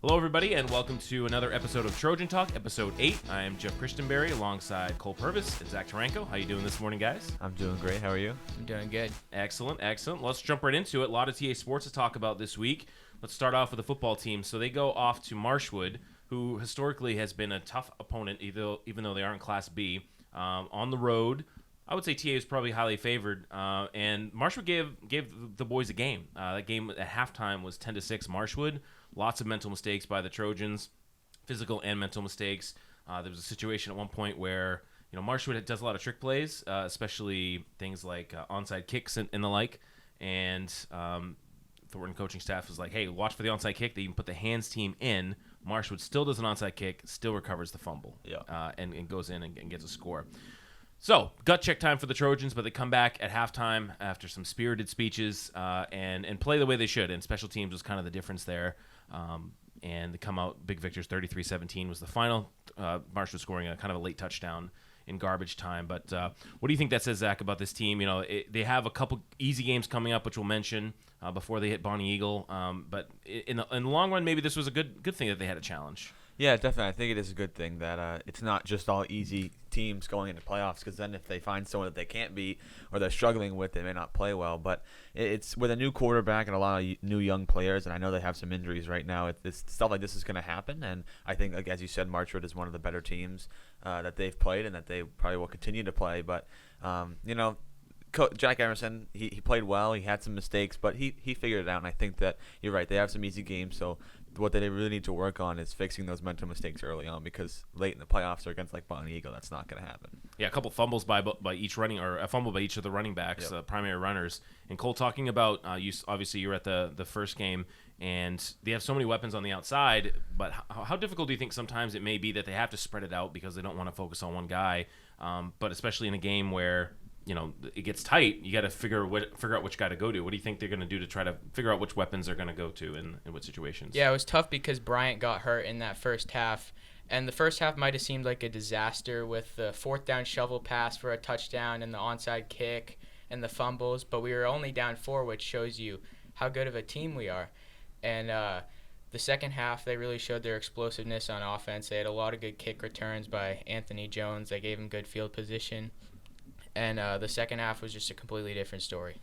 Hello, everybody, and welcome to another episode of Trojan Talk, episode 8. I am Jeff Christenberry alongside Cole Purvis and Zach Taranko. How you doing this morning, guys? I'm doing great. How are you? I'm doing good. Excellent. Let's jump right into it. A lot of TA sports to talk about this week. Let's start off with the football team. So they go off to Marshwood, who historically has been a tough opponent, even though they aren't Class B. On the road, I would say TA is probably highly favored, and Marshwood gave the boys a game. That game at halftime was 10-6 Marshwood. Lots of mental mistakes by the Trojans, physical and mental mistakes. There was a situation at one point where Marshwood does a lot of trick plays, especially things like onside kicks and the like. And Thornton coaching staff was like, "Hey, watch for the onside kick." They even put the hands team in. Marshwood still does an onside kick, still recovers the fumble, and goes in and gets a score. So, gut check time for the Trojans, but they come back at halftime after some spirited speeches and play the way they should. And special teams was kind of the difference there. And they come out big victors, 33-17 was the final. Marshwood scoring a kind of a late touchdown in garbage time. But what do you think that says, Zach, about this team? They have a couple easy games coming up, which we'll mention before they hit Bonnie Eagle. But in the long run, maybe this was a good thing that they had a challenge. Yeah, definitely. I think it is a good thing that it's not just all easy teams going into playoffs, because then if they find someone that they can't beat or they're struggling with, they may not play well. But it's with a new quarterback and a lot of new young players, and I know they have some injuries right now. It's stuff like this is going to happen, and I think, like, as you said, Marshwood is one of the better teams that they've played and that they probably will continue to play. But, Jack Emerson, he played well. He had some mistakes, but he figured it out, and I think that you're right. They have some easy games, so what they really need to work on is fixing those mental mistakes early on, because late in the playoffs or against like Bonnie Eagle, that's not going to happen. Yeah, a couple fumbles by each running, or a fumble by each of the running backs, primary runners. And Cole, talking about you were at the first game, and they have so many weapons on the outside. But how difficult do you think sometimes it may be that they have to spread it out because they don't want to focus on one guy? But especially in a game where it gets tight, you got to figure out which guy to go to. What do you think they're going to do to try to figure out which weapons they're going to go to in what situations? Yeah, it was tough because Bryant got hurt in that first half, and the first half might have seemed like a disaster with the fourth down shovel pass for a touchdown and the onside kick and the fumbles, but we were only down 4, which shows you how good of a team we are. And the second half, they really showed their explosiveness on offense. They had a lot of good kick returns by Anthony Jones. They gave him good field position. And the second half was just a completely different story.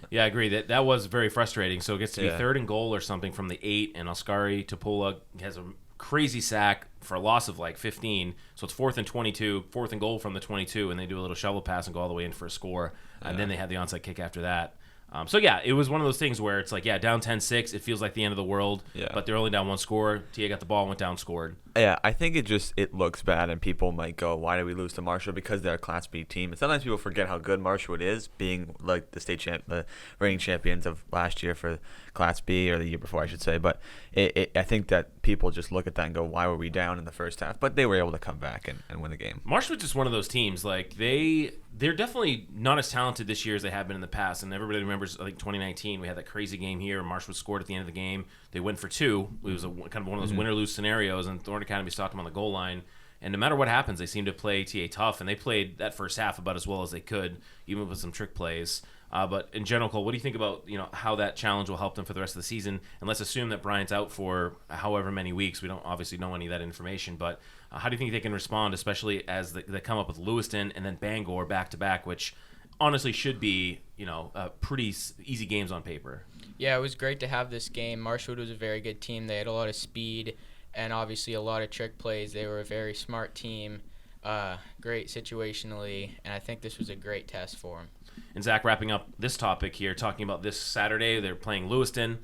Yeah, I agree. That was very frustrating. So it gets to be 3rd and goal or something from the 8, and Oscari Topola has a crazy sack for a loss of like 15. So it's 4th and 22, 4th and goal from the 22, and they do a little shovel pass and go all the way in for a score. And then they had the onside kick after that. It was one of those things where it's like, down 10-6, it feels like the end of the world, but they're only down 1 score. TA got the ball, went down, scored. Yeah, I think it looks bad, and people might go, why did we lose to Marshwood? Because they're a Class B team. And sometimes people forget how good Marshwood is, being like the reigning champions of last year for Class B, or the year before, I should say. But I think that people just look at that and go, why were we down in the first half? But they were able to come back and win the game. Marshwood's just one of those teams. Like, they're definitely not as talented this year as they have been in the past. And everybody remembers, I think, 2019, we had that crazy game here. Marshwood scored at the end of the game. They went for 2. It was kind of one of those win-or-lose scenarios, and Thornton Academy stopped them on the goal line. And no matter what happens, they seem to play TA tough, and they played that first half about as well as they could, even with some trick plays. But in general, Cole, what do you think about how that challenge will help them for the rest of the season? And let's assume that Bryant's out for however many weeks. We don't obviously know any of that information, but how do you think they can respond, especially as they come up with Lewiston and then Bangor back-to-back, which honestly should be pretty easy games on paper? Yeah, it was great to have this game. Marshwood was a very good team. They had a lot of speed and obviously a lot of trick plays. They were a very smart team, great situationally, and I think this was a great test for them. And Zach, wrapping up this topic here, talking about this Saturday, they're playing Lewiston.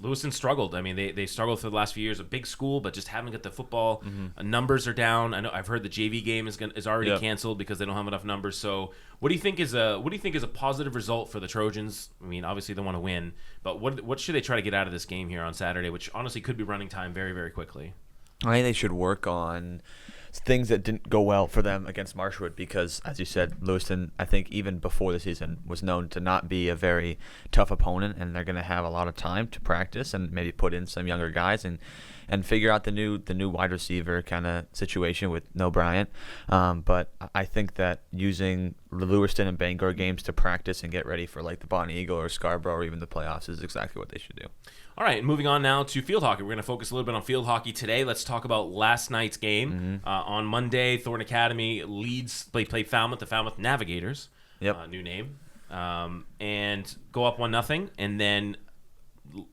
Lewiston struggled. I mean, they struggled for the last few years. A big school, but just haven't got the football. Numbers are down. I know I've heard the JV game is already canceled because they don't have enough numbers. So, what do you think is a positive result for the Trojans? I mean, obviously they want to win, but what should they try to get out of this game here on Saturday, which honestly could be running time very, very quickly? I think they should work on things that didn't go well for them against Marshwood, because, as you said, Lewiston, I think even before the season, was known to not be a very tough opponent, and they're going to have a lot of time to practice and maybe put in some younger guys and and figure out the new wide receiver kind of situation with no Bryant. But I think that using the Lewiston and Bangor games to practice and get ready for like the Bonnie Eagle or Scarborough or even the playoffs is exactly what they should do. All right, moving on now to field hockey. We're going to focus a little bit on field hockey today. Let's talk about last night's game. On Monday, Thornton Academy played Falmouth, the Falmouth Navigators, new name, and go up 1-0, and then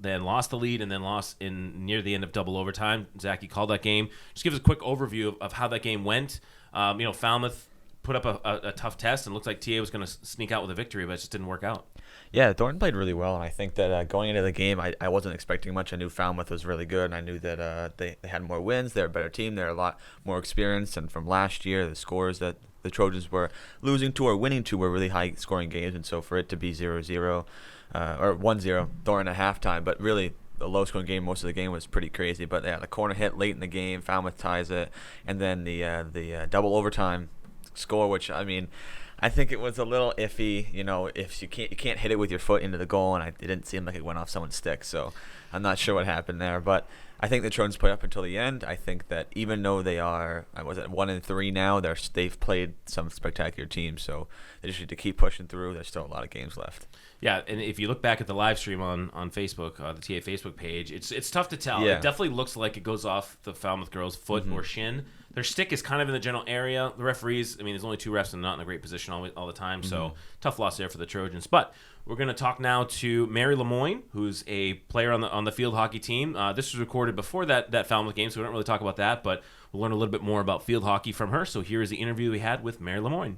lost the lead, and then lost in near the end of double overtime. Zach, you called that game. Just give us a quick overview of how that game went. Falmouth put up a tough test, and looked like TA was going to sneak out with a victory, but it just didn't work out. Yeah, Thornton played really well, and I think that going into the game, I wasn't expecting much. I knew Falmouth was really good, and I knew that they had more wins. They're a better team. They're a lot more experienced, and from last year, the scores that the Trojans were losing to or winning to were really high-scoring games, and so for it to be 0-0 or 1-0 Thornton at halftime, but really the low-scoring game, most of the game was pretty crazy. But yeah, the corner hit late in the game, Falmouth ties it, and then the double overtime score, which I think it was a little iffy, if you can't hit it with your foot into the goal, and it didn't seem like it went off someone's stick, so I'm not sure what happened there. But I think the Trojans played up until the end. I think that even though they are, 1-3 now, they've played some spectacular teams, so they just need to keep pushing through. There's still a lot of games left. Yeah, and if you look back at the live stream on Facebook, the TA Facebook page, it's tough to tell. Yeah. It definitely looks like it goes off the Falmouth girls' foot or shin. Their stick is kind of in the general area. The referees, there's only 2 refs and not in a great position all the time, so tough loss there for the Trojans. But we're going to talk now to Mary Lemoine, who's a player on the field hockey team. This was recorded before that Falmouth game, so we don't really talk about that, but we'll learn a little bit more about field hockey from her. So here is the interview we had with Mary Lemoine.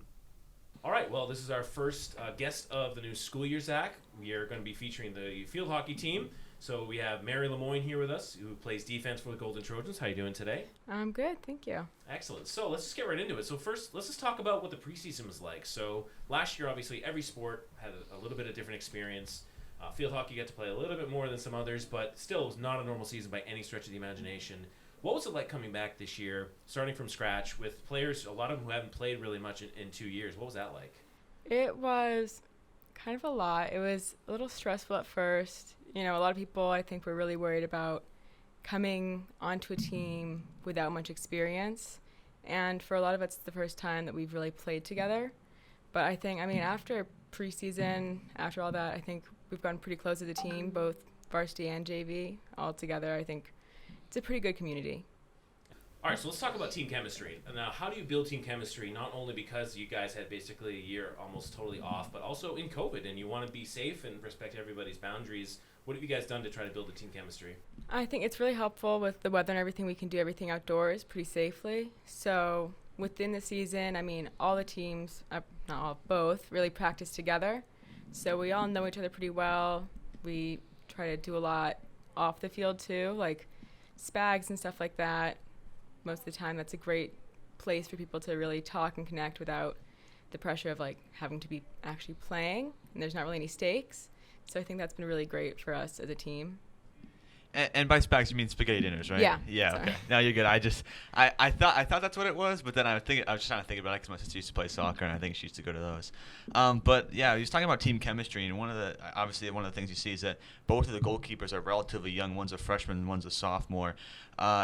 All right, well, this is our first guest of the new school year, Zach. We are going to be featuring the field hockey team. So we have Mary Lemoine here with us, who plays defense for the Golden Trojans. How are you doing today? I'm good, thank you. Excellent. So let's just get right into it. So first, let's just talk about what the preseason was like. So last year, obviously, every sport had a little bit of different experience. Field hockey got to play a little bit more than some others, but still, it was not a normal season by any stretch of the imagination. What was it like coming back this year, starting from scratch, with players, a lot of them who haven't played really much in 2 years? What was that like? It was kind of a lot. It was a little stressful at first. A lot of people, I think, were really worried about coming onto a team without much experience. And for a lot of us, it's the first time that we've really played together. But I think, after preseason, after all that, I think we've gotten pretty close as a team, both varsity and JV, all together. I think it's a pretty good community. All right, so let's talk about team chemistry. Now, how do you build team chemistry, not only because you guys had basically a year almost totally off, but also in COVID, and you want to be safe and respect everybody's boundaries? What have you guys done to try to build a team chemistry? I think it's really helpful with the weather and everything. We can do everything outdoors pretty safely. So within the season, all the teams, not all, both, really practice together. So we all know each other pretty well. We try to do a lot off the field too, like spags and stuff like that. Most of the time, that's a great place for people to really talk and connect without the pressure of having to be actually playing, and there's not really any stakes. So I think that's been really great for us as a team. And by spags, you mean spaghetti dinners, right? Yeah. Yeah. Sorry. Okay. No, you're good. I thought that's what it was, but then I was just trying to think about it because my sister used to play soccer, and I think she used to go to those. But yeah, he was talking about team chemistry, and one of the things you see is that both of the goalkeepers are relatively young. One's a freshman, one's a sophomore.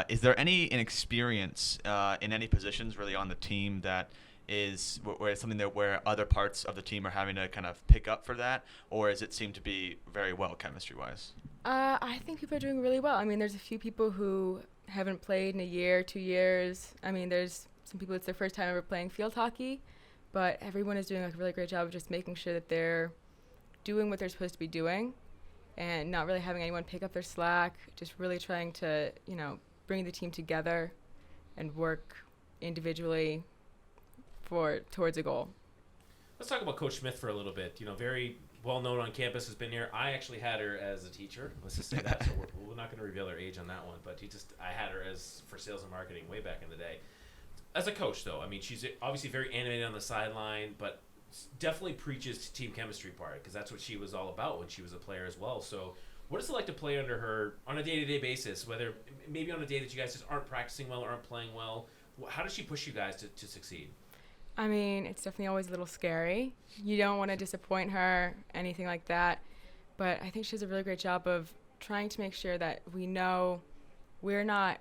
Is there any inexperience in any positions really on the team that is where it's something where other parts of the team are having to kind of pick up for that, or does it seem to be very well chemistry-wise? I think people are doing really well. There's a few people who haven't played in a year, 2 years. There's some people it's their first time ever playing field hockey, but everyone is doing a really great job of just making sure that they're doing what they're supposed to be doing and not really having anyone pick up their slack, just really trying to, bring the team together and work individually towards a goal. Let's talk about Coach Smith for a little bit. Very well known on campus, has been here. I actually had her as a teacher. Let's just say that. So we're not going to reveal her age on that one, but I had her for sales and marketing way back in the day. As a coach, though, she's obviously very animated on the sideline, but definitely preaches team chemistry part, because that's what she was all about when she was a player as well. So what is it like to play under her on a day-to-day basis, whether maybe on a day that you guys just aren't practicing well or aren't playing well? How does she push you guys to succeed? It's definitely always a little scary. You don't want to disappoint her, anything like that. But I think she does a really great job of trying to make sure that we know we're not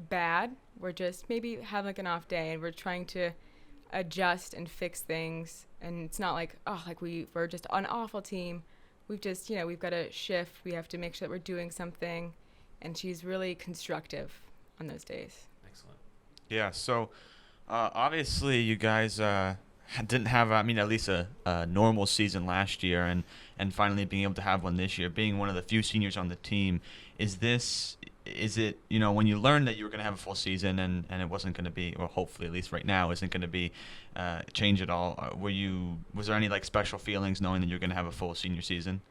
bad. We're just maybe having like an off day, and we're trying to adjust and fix things. And it's not like, oh, like we're just an awful team. We've just, we've got to shift. We have to make sure that we're doing something. And she's really constructive on those days. Excellent. Yeah, so obviously you guys didn't have, at least a normal season last year, and finally being able to have one this year, being one of the few seniors on the team. Is it, when you learned that you were going to have a full season and it wasn't going to be, or hopefully at least right now, isn't going to be change at all, was there any like special feelings knowing that you're going to have a full senior season?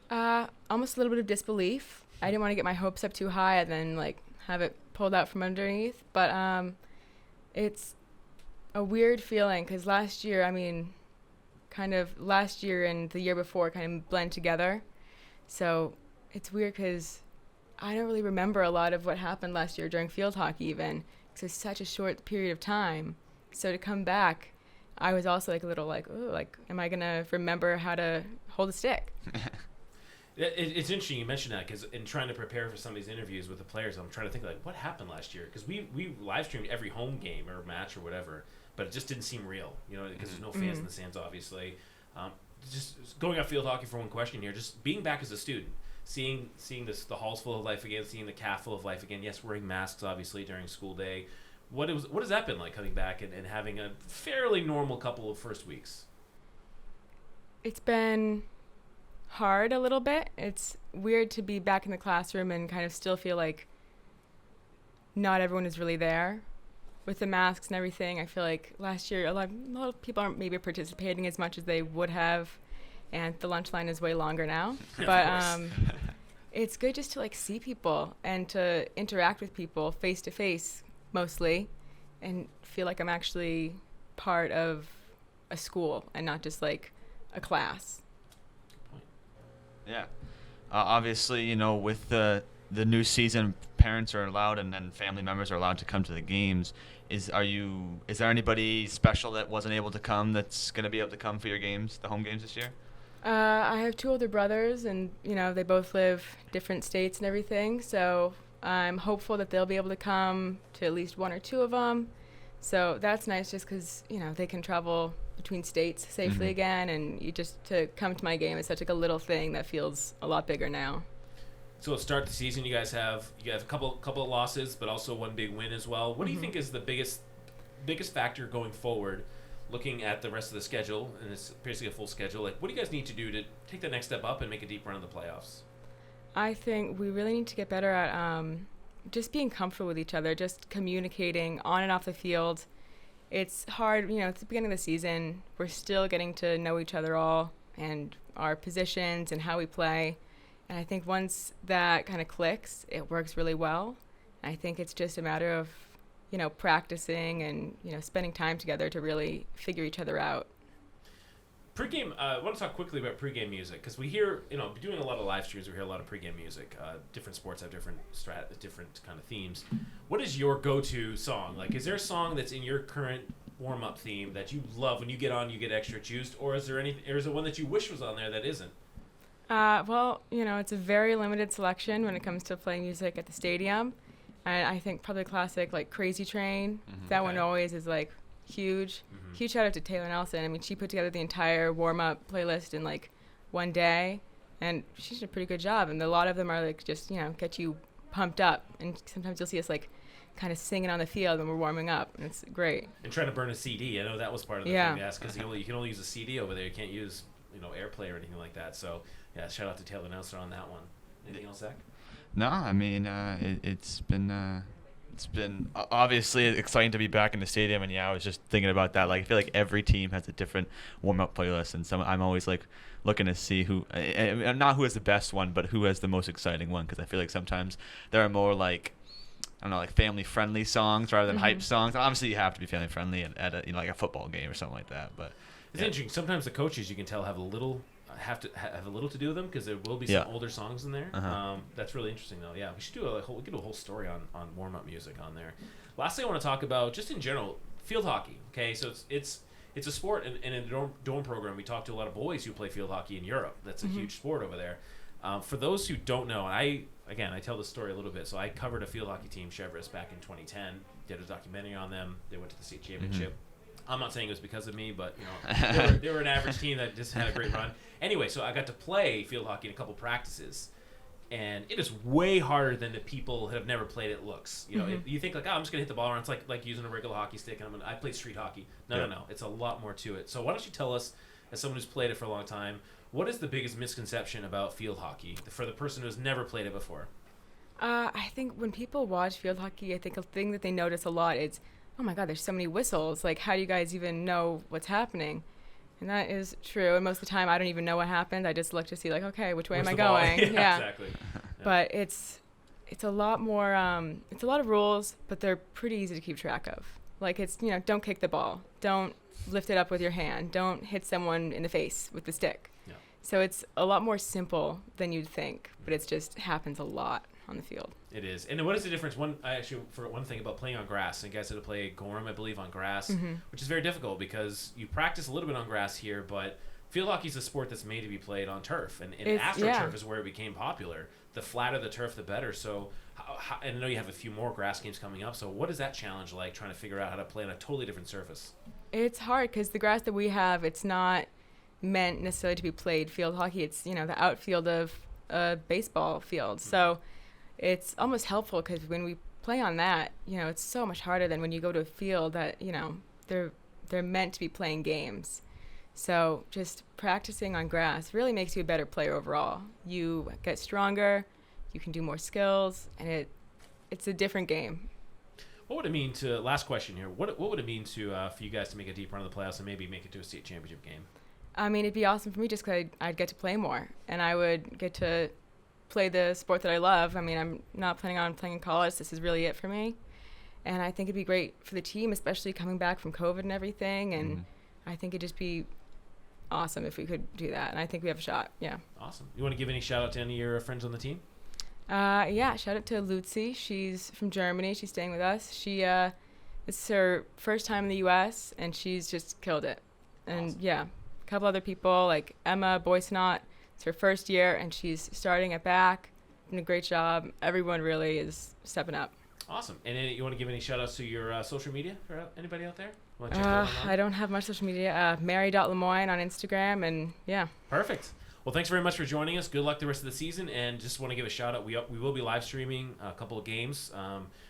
Almost a little bit of disbelief. I didn't want to get my hopes up too high and then like have it pulled out from underneath. But it's a weird feeling because last year, last year and the year before kind of blend together. So it's weird because I don't really remember a lot of what happened last year during field hockey even, because it's such a short period of time. So to come back, I was also like a little like, ooh, like, am I going to remember how to hold a stick? It's interesting you mentioned that, because in trying to prepare for some of these interviews with the players, I'm trying to think like what happened last year, because we live streamed every home game or match or whatever, but it just didn't seem real, because there's no fans in the stands, obviously. Just going off field hockey for one question here, just being back as a student, seeing the halls full of life again, seeing the CAF full of life again. Yes, wearing masks obviously during school day. What has that been like coming back and having a fairly normal couple of first weeks? It's been hard a little bit. It's weird to be back in the classroom and kind of still feel like not everyone is really there with the masks and everything. I feel like last year a lot of people aren't maybe participating as much as they would have, and the lunch line is way longer now. But it's good just to like see people and to interact with people face to face mostly, and feel like I'm actually part of a school and not just like a class. Yeah. Obviously, with the new season, parents are allowed and family members are allowed to come to the games. Is there anybody special that wasn't able to come that's going to be able to come for your games, the home games this year? I have two older brothers, and they both live different states and everything. So I'm hopeful that they'll be able to come to at least one or two of them. So that's nice, just because they can travel between states safely again, and to come to my game is such like a little thing that feels a lot bigger now. So let's start the season. You guys have a couple of losses, but also one big win as well. What do you think is the biggest factor going forward, looking at the rest of the schedule, and it's basically a full schedule? Like, what do you guys need to do to take the next step up and make a deep run in the playoffs? I think we really need to get better at just being comfortable with each other, just communicating on and off the field. It's hard, it's the beginning of the season. We're still getting to know each other all and our positions and how we play. And I think once that kind of clicks, it works really well. I think it's just a matter of, practicing and, spending time together to really figure each other out. Pre-game, I want to talk quickly about pre-game music, because we hear, doing a lot of live streams, we hear a lot of pre-game music. Different sports have different kind of themes. What is your go-to song? Like, is there a song that's in your current warm-up theme that you love when you get on, you get extra juiced, or is there one that you wish was on there that isn't? Well, it's a very limited selection when it comes to playing music at the stadium. And I think probably classic, like Crazy Train, that one always is like huge. Huge shout out to Taylor Nelson. I mean, she put together the entire warm-up playlist in like one day, and she did a pretty good job. And a lot of them are like just, get you pumped up. And sometimes you'll see us like kind of singing on the field when we're warming up, and it's great. And trying to burn a CD. I know that was part of the thing, yes, because you can only use a CD over there. You can't use, AirPlay or anything like that. So, yeah, shout out to Taylor Nelson on that one. Anything else, Zach? No, I mean, it's been obviously exciting to be back in the stadium, and I was just thinking about that. Like, I feel like every team has a different warm-up playlist, and I'm always like looking to see not who has the best one, but who has the most exciting one, because I feel like sometimes there are more like, I don't know, like family-friendly songs rather than hype songs. Obviously, you have to be family-friendly at a, like a football game or something like that, but it's interesting. Sometimes the coaches, you can tell, have a little to do with them, because there will be some older songs in there. That's really interesting, though. Yeah, we should do a whole story on warm-up music on there. Last thing I want to talk about, just in general, field hockey. Okay, so it's a sport in a dorm program. We talk to a lot of boys who play field hockey in Europe. That's a huge sport over there. For those who don't know, I tell this story a little bit. So I covered a field hockey team, Chevrolet, back in 2010. Did a documentary on them. They went to the state championship. I'm not saying it was because of me, but they were an average team that just had a great run. Anyway, so I got to play field hockey in a couple practices, and it is way harder than the people who have never played it looks. You think like, I'm just gonna hit the ball around. It's like using a regular hockey stick, and I played street hockey. No, it's a lot more to it. So why don't you tell us, as someone who's played it for a long time, what is the biggest misconception about field hockey for the person who has never played it before? I think when people watch field hockey, I think a thing that they notice a lot is, oh my God, there's so many whistles. Like, how do you guys even know what's happening? And that is true. And most of the time, I don't even know what happened. I just look to see, like, okay, which way am I going? Yeah, exactly. Yeah. But it's a lot more. It's a lot of rules, but they're pretty easy to keep track of. Like, it's don't kick the ball, don't lift it up with your hand, don't hit someone in the face with the stick. Yeah. So it's a lot more simple than you'd think, but it just happens a lot on the field. It is. And what is the difference? For one thing about playing on grass, and you guys had to play Gorham, I believe, on grass, which is very difficult because you practice a little bit on grass here, but field hockey is a sport that's made to be played on turf, and AstroTurf is where it became popular. The flatter the turf, the better. So, and I know you have a few more grass games coming up. So, what is that challenge like, trying to figure out how to play on a totally different surface? It's hard because the grass that we have, it's not meant necessarily to be played field hockey. It's the outfield of a baseball field. So it's almost helpful because when we play on that, it's so much harder than when you go to a field that they're meant to be playing games. So just practicing on grass really makes you a better player overall. You get stronger, you can do more skills, and it's a different game. What would it mean to, last question here, what would it mean to for you guys to make a deep run of the playoffs and maybe make it to a state championship game? I mean, it'd be awesome for me just because I'd get to play more, and I would get to play the sport that I love. I mean, I'm not planning on playing in college. This is really it for me. And I think it'd be great for the team, especially coming back from COVID and everything. And I think it'd just be awesome if we could do that. And I think we have a shot. Yeah. Awesome. You want to give any shout out to any of your friends on the team? Yeah. Shout out to Lucy. She's from Germany. She's staying with us. It's her first time in the U.S. and she's just killed it. And awesome. Yeah, a couple other people like Emma Boysenot. It's her first year, and she's starting at back. Doing a great job. Everyone really is stepping up. Awesome. And you want to give any shout-outs to your social media for anybody out there? I don't have much social media. Mary.Lemoine on Instagram, and yeah. Perfect. Well, thanks very much for joining us. Good luck the rest of the season, and just want to give a shout-out. We will be live streaming a couple of games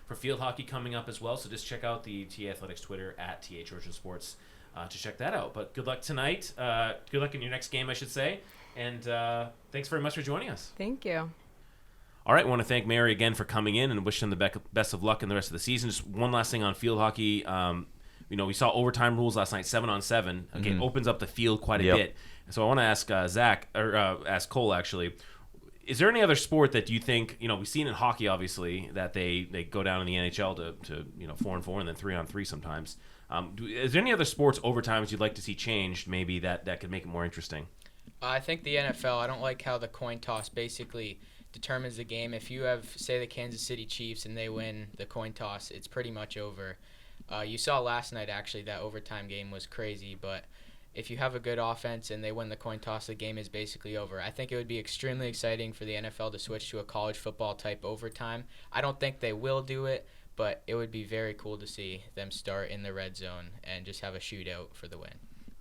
for field hockey coming up as well, so just check out the TA Athletics Twitter at TA Trojan Sports to check that out. But good luck tonight. Good luck in your next game, I should say. And thanks very much for joining us. Thank you. All right, I want to thank Mary again for coming in and wish them the best of luck in the rest of the season. Just one last thing on field hockey. We saw overtime rules last night, 7-on-7. Again, opens up the field quite a bit. So I want to ask ask Cole actually. Is there any other sport that you think, we've seen in hockey obviously that they go down in the NHL to 4-on-4 and then 3-on-3 sometimes. Is there any other sports overtimes you'd like to see changed maybe that could make it more interesting? I think the NFL, I don't like how the coin toss basically determines the game. If you have, say, the Kansas City Chiefs and they win the coin toss, it's pretty much over. You saw last night, actually, that overtime game was crazy, but if you have a good offense and they win the coin toss, the game is basically over. I think it would be extremely exciting for the NFL to switch to a college football type overtime. I don't think they will do it, but it would be very cool to see them start in the red zone and just have a shootout for the win.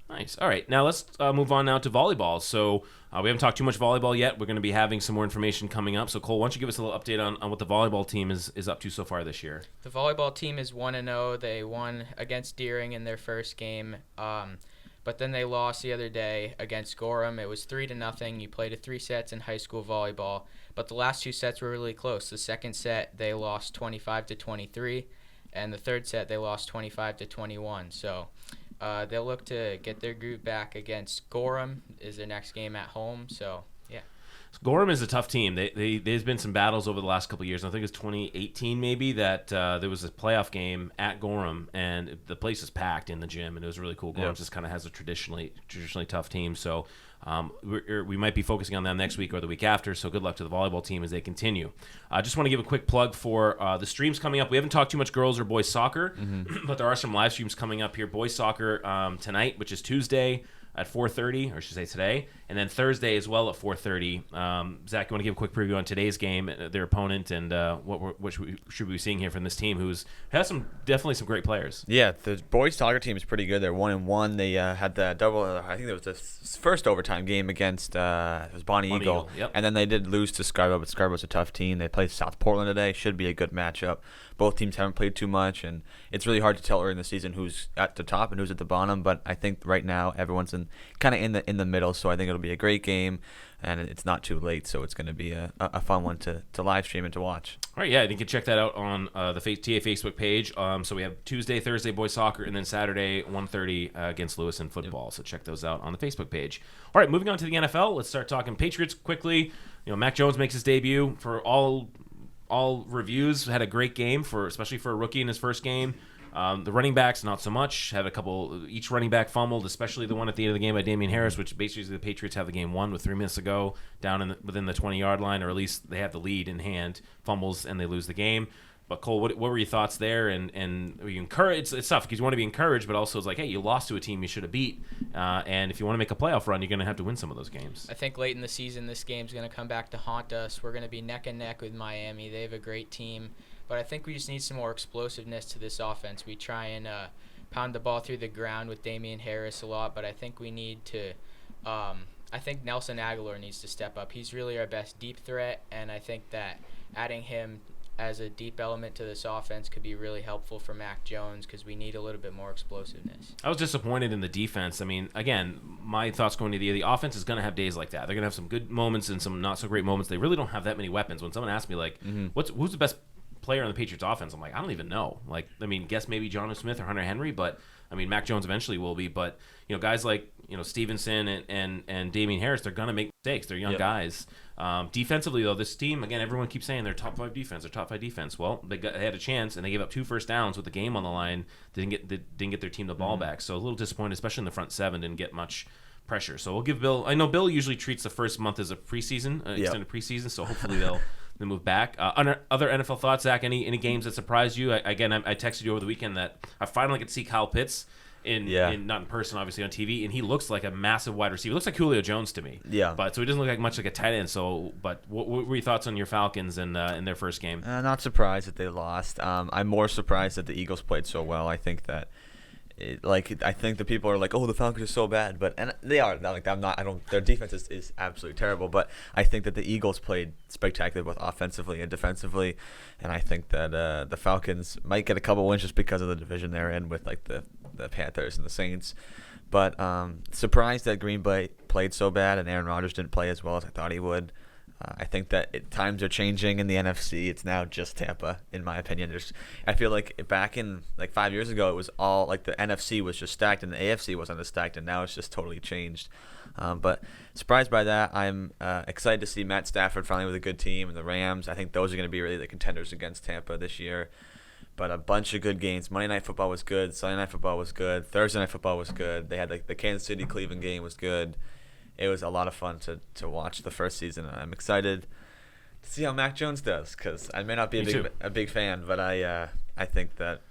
Nice. All right. Now let's move on now to volleyball. So we haven't talked too much volleyball yet. We're going to be having some more information coming up. So Cole, why don't you give us a little update on what the volleyball team is up to so far this year? The volleyball team is 1-0. They won against Deering in their first game, but then they lost the other day against Gorham. It was 3-0. You played 3 sets in high school volleyball, but the last 2 sets were really close. The second set they lost 25-23, and the third set they lost 25-21. So. They'll look to get their group back against Gorham is their next game at home. So, yeah. Gorham is a tough team. There's been some battles over the last couple of years. I think it was 2018 maybe that there was a playoff game at Gorham, and the place is packed in the gym, and it was really cool. Gorham just kind of has a traditionally tough team. So we might be focusing on them next week or the week after, so good luck to the volleyball team as they continue. I just want to give a quick plug for the streams coming up. We haven't talked too much girls or boys soccer, but there are some live streams coming up here. Boys soccer tonight, which is Tuesday. at 4:30, or I should say today, and then Thursday as well at 4:30. Zach, you want to give a quick preview on today's game, their opponent, and what should we be seeing here from this team, has definitely some great players. Yeah, the boys soccer team is pretty good. They're 1-1. They had the double. I think it was the first overtime game against it was Bonnie Eagle, Yep. and then they did lose to Scarborough, but Scarborough's a tough team. They played South Portland today. Should be a good matchup. Both teams haven't played too much, and it's really hard to tell early in the season who's at the top and who's at the bottom. But I think right now everyone's kind of in the middle, so I think it'll be a great game, and it's not too late, so it's going to be a fun one to live stream and to watch. All right, yeah, you can check that out on the TA Facebook page. So we have Tuesday, Thursday boys soccer, and then Saturday 1:30 against Lewis in football. Yep. So check those out on the Facebook page. All right, moving on to the NFL. Let's start talking Patriots quickly. Mac Jones makes his debut. For all reviews, had a great game especially for a rookie in his first game. The running backs, not so much. Had a couple. Each running back fumbled, especially the one at the end of the game by Damian Harris, which basically the Patriots have the game won with 3 minutes to go, down within the 20-yard line, or at least they have the lead in hand. Fumbles and they lose the game. But Cole, what were your thoughts there? And were you encouraged? It's tough because you want to be encouraged, but also it's like, hey, you lost to a team you should have beat. And if you want to make a playoff run, you're going to have to win some of those games. I think late in the season, this game's going to come back to haunt us. We're going to be neck and neck with Miami. They have a great team. But I think we just need some more explosiveness to this offense. We try and pound the ball through the ground with Damian Harris a lot, but I think we need to I think Nelson Aguilar needs to step up. He's really our best deep threat, and I think that adding him as a deep element to this offense could be really helpful for Mac Jones because we need a little bit more explosiveness. I was disappointed in the defense. I mean, again, my thoughts going into the year, the offense is going to have days like that. They're going to have some good moments and some not so great moments. They really don't have that many weapons. When someone asks me, like, who's the best player on the Patriots offense, I'm like, I don't even know. Like, I mean, guess maybe Jonnu Smith or Hunter Henry, but I mean, Mac Jones eventually will be. But guys like Stevenson and Damian Harris, they're gonna make mistakes. They're young guys. Defensively, though, this team, again, everyone keeps saying they're top 5 defense. They're top 5 defense. Well, they had a chance and they gave up 2 first downs with the game on the line. Didn't get their team the ball back. So a little disappointed, especially in the front 7. Didn't get much pressure. So we'll give Bill. I know Bill usually treats the first month as a preseason, extended preseason. So hopefully they'll move back. Other NFL thoughts, Zach? Any games that surprised you? I texted you over the weekend that I finally get to see Kyle Pitts in not in person, obviously on TV, and he looks like a massive wide receiver. He looks like Julio Jones to me. Yeah. But so he doesn't look like much like a tight end. So, but what were your thoughts on your Falcons in their first game? Not surprised that they lost. I'm more surprised that the Eagles played so well. I think that. I think the people are like, oh, the Falcons are so bad, and they are. Their defense is absolutely terrible, but I think that the Eagles played spectacular both offensively and defensively, and I think that the Falcons might get a couple wins just because of the division they're in with like the Panthers and the Saints. But surprised that Green Bay played so bad and Aaron Rodgers didn't play as well as I thought he would. I think that times are changing in the NFC. It's now just Tampa, in my opinion. I feel like back in 5 years ago, it was all like the NFC was just stacked and the AFC wasn't as stacked, and now it's just totally changed. But surprised by that. I'm excited to see Matt Stafford finally with a good team and the Rams. I think those are going to be really the contenders against Tampa this year. But a bunch of good games. Monday Night Football was good. Sunday Night Football was good. Thursday Night Football was good. They had the Kansas City-Cleveland game was good. It was a lot of fun to watch the first season. I'm excited to see how Mac Jones does because I may not be a big fan, but I think that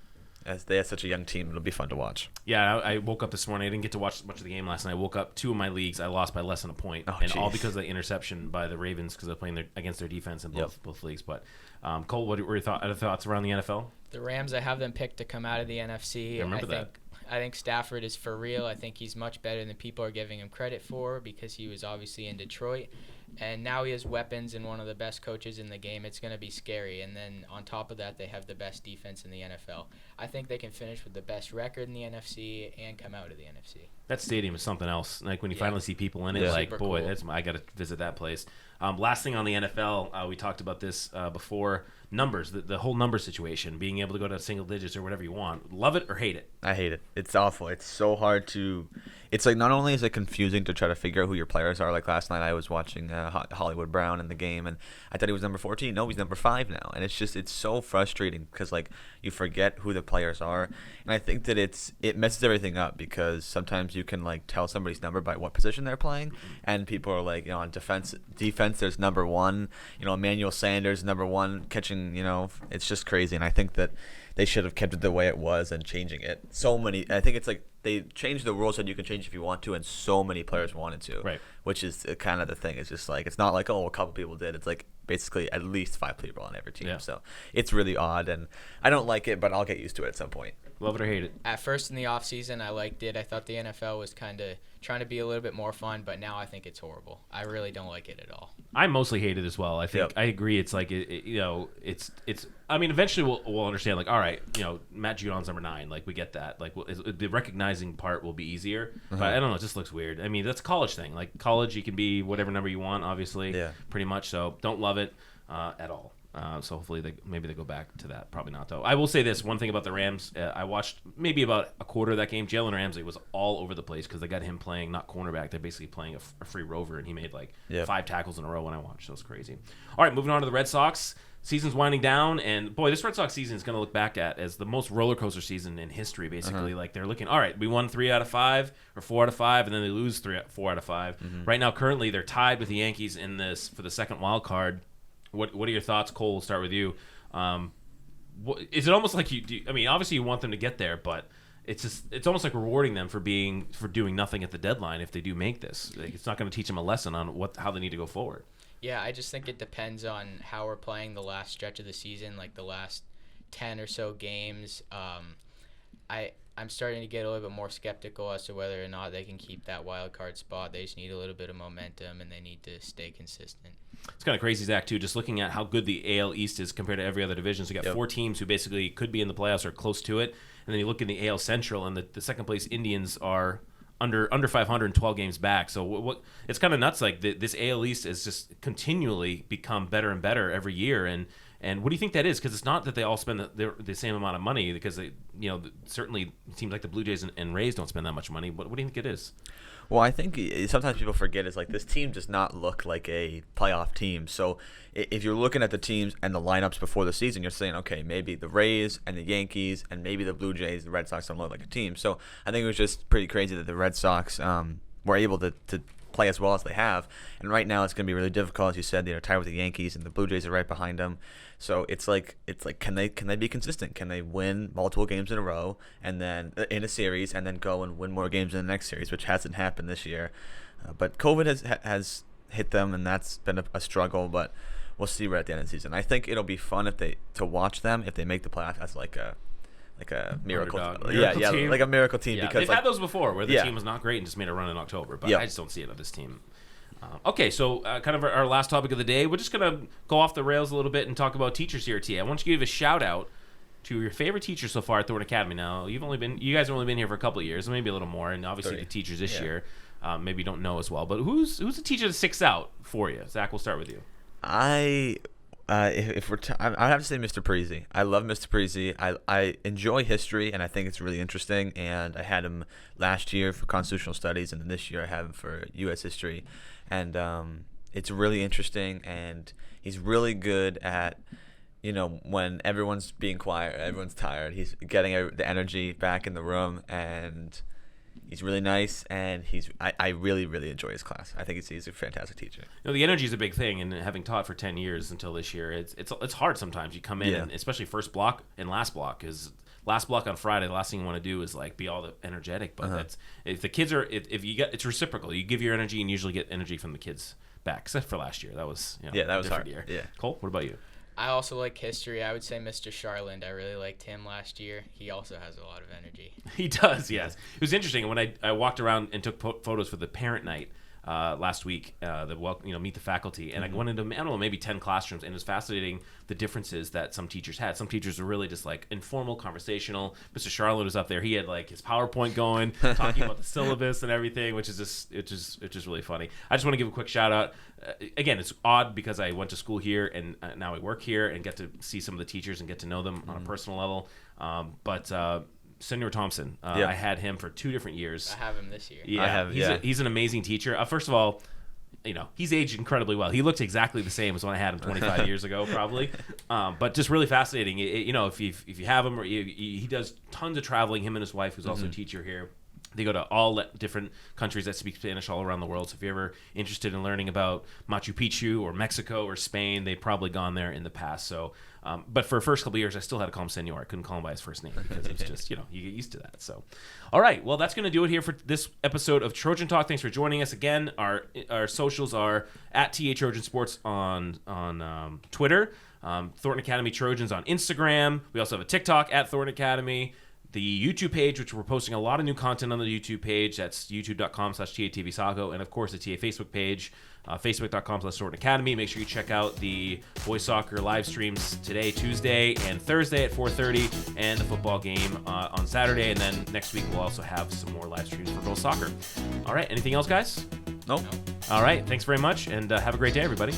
as they have such a young team, it'll be fun to watch. Yeah, I woke up this morning. I didn't get to watch much of the game last night. I woke up 2 of my leagues. I lost by less than a point, all because of the interception by the Ravens because they're playing against their defense in both leagues. But Cole, what were your thoughts around the NFL? The Rams, I have them picked to come out of the NFC. I think Stafford is for real. I think he's much better than people are giving him credit for because he was obviously in Detroit. And now he has weapons and one of the best coaches in the game. It's going to be scary. And then on top of that, they have the best defense in the NFL. I think they can finish with the best record in the NFC and come out of the NFC. That stadium is something else. Like when you finally see people in it, like, boy, cool. I got to visit that place. Last thing on the NFL, we talked about this before. Numbers, the whole number situation, being able to go to single digits or whatever you want. Love it or hate it? I hate it. It's awful. It's so hard to – it's like not only is it confusing to try to figure out who your players are. Like last night I was watching Hollywood Brown in the game, and I thought he was number 14. No, he's number 5 now. And it's so frustrating because, like, you forget who the players are. And I think that it messes everything up because sometimes you can, like, tell somebody's number by what position they're playing. And people are like, on defense there's number 1. Emmanuel Sanders, number 1, catching, it's just crazy. And I think that they should have kept it the way it was and changing it. I think it's like they changed the rules that you can change if you want to, and so many players wanted to. Right. Which is kind of the thing. It's just like, it's not like, oh, a couple people did. It's like basically at least 5 people on every team. Yeah. So it's really odd, and I don't like it, but I'll get used to it at some point. Love it or hate it. At first in the off season, I liked it. I thought the NFL was kind of trying to be a little bit more fun, but now I think it's horrible. I really don't like it at all. I mostly hate it as well. I think I agree. It's like it's. I mean, eventually we'll understand. Like, all right, Matt Judon's number 9. Like, we get that. Like, the recognizing part will be easier. But I don't know. It just looks weird. I mean, that's a college thing. Like, college, you can be whatever number you want. Obviously, pretty much. So don't love it at all. So hopefully maybe they go back to that. Probably not, though. I will say this one thing about the Rams. I watched maybe about a quarter of that game. Jalen Ramsey was all over the place because they got him playing not cornerback. They're basically playing a free rover, and he made like 5 tackles in a row when I watched. That was crazy. All right, moving on to the Red Sox. Season's winding down, and boy, this Red Sox season is going to look back at as the most roller coaster season in history. Basically, like they're looking, all right, we won 3 out of 5 or 4 out of 5, and then they lose 4 out of 5. Right now, currently, they're tied with the Yankees in this for the second wild card. What are your thoughts, Cole? We'll start with you. Is it almost like I mean, obviously you want them to get there, but it's almost like rewarding them for doing nothing at the deadline if they do make this. Like, it's not going to teach them a lesson on how they need to go forward. Yeah, I just think it depends on how we're playing the last stretch of the season, like the last 10 or so games. I'm starting to get a little bit more skeptical as to whether or not they can keep that wild card spot. They just need a little bit of momentum, and they need to stay consistent. It's kind of crazy, Zach, too, just looking at how good the AL East is compared to every other division. So you got 4 teams who basically could be in the playoffs or close to it. And then you look in the AL Central, and the second-place Indians are under 500 and 12 games back. So it's kind of nuts. Like, this AL East has just continually become better and better every year. And what do you think that is? Because it's not that they all spend the same amount of money, because certainly it seems like the Blue Jays and Rays don't spend that much money. What do you think it is? Well, I think sometimes people forget is like this team does not look like a playoff team. So if you're looking at the teams and the lineups before the season, you're saying, okay, maybe the Rays and the Yankees and maybe the Blue Jays, the Red Sox don't look like a team. So I think it was just pretty crazy that the Red Sox were able to play as well as they have. And right now it's going to be really difficult. As you said, they're tied with the Yankees and the Blue Jays are right behind them. So it's like can they be consistent? Can they win multiple games in a row and then in a series and then go and win more games in the next series, which hasn't happened this year. But COVID has hit them, and that's been a struggle. But we'll see right at the end of the season. I think it'll be fun to watch them if they make the playoffs as like a miracle team. Like a miracle team. Yeah, because they've had those before where the team was not great and just made a run in October. But I just don't see it on this team. Okay, so kind of our last topic of the day. We're just going to go off the rails a little bit and talk about teachers here at TA. I want you to give a shout-out to your favorite teacher so far at Thornton Academy. Now, you guys have only been here for a couple of years, maybe a little more, and obviously 30. The teachers this year maybe don't know as well. But who's the teacher that sticks out for you? Zach, we'll start with you. I have to say Mr. Parisi. I love Mr. Parisi. I enjoy history, and I think it's really interesting. And I had him last year for constitutional studies, and then this year I have him for U.S. history. And it's really interesting, and he's really good at, when everyone's being quiet, everyone's tired, he's getting the energy back in the room, and he's really nice, and I really, really enjoy his class. I think he's a fantastic teacher. The energy is a big thing, and having taught for 10 years until this year, it's hard sometimes. You come in, and especially first block and last block is – last block on Friday, the last thing you want to do is like be all energetic. But that's if the kids are if you get it's reciprocal. You give your energy and usually get energy from the kids back. Except for last year, that was that was a different hard. year. Yeah. Cole, what about you? I also like history. I would say Mr. Charland. I really liked him last year. He also has a lot of energy. He does, yes. It was interesting when I walked around and took photos for the parent night last week, meet the faculty, and I went into, I don't know, maybe 10 classrooms, and it was fascinating the differences that some teachers had. Some teachers were really just like informal, conversational. Mr. Charlotte was up there. He had like his PowerPoint going, talking about the syllabus and everything, which is just really funny. I just want to give a quick shout out. Again, it's odd because I went to school here and now I work here and get to see some of the teachers and get to know them on a personal level. But Senor Thompson, I had him for 2 different years. I have him this year. Yeah, he's an amazing teacher. First of all, he's aged incredibly well. He looked exactly the same as when I had him 25 years ago, probably. But just really fascinating. If you have him, he does tons of traveling. Him and his wife, who's also a teacher here, They go to all different countries that speak Spanish all around the world. So if you're ever interested in learning about Machu Picchu or Mexico or Spain, they've probably gone there in the past. So, but for the first couple of years, I still had to call him Senor. I couldn't call him by his first name because it's just, you get used to that. So, all right. Well, that's going to do it here for this episode of Trojan Talk. Thanks for joining us again. Our socials are at TA Trojan Sports on Twitter, Thornton Academy Trojans on Instagram. We also have a TikTok at Thornton Academy. The YouTube page, which we're posting a lot of new content on the YouTube page. That's youtube.com/TATVSago. And, of course, the TA Facebook page, facebook.com/Thornton Academy. Make sure you check out the boys soccer live streams today, Tuesday, and Thursday at 4:30, and the football game on Saturday. And then next week we'll also have some more live streams for girls soccer. All right. Anything else, guys? Nope. All right. Thanks very much, and have a great day, everybody.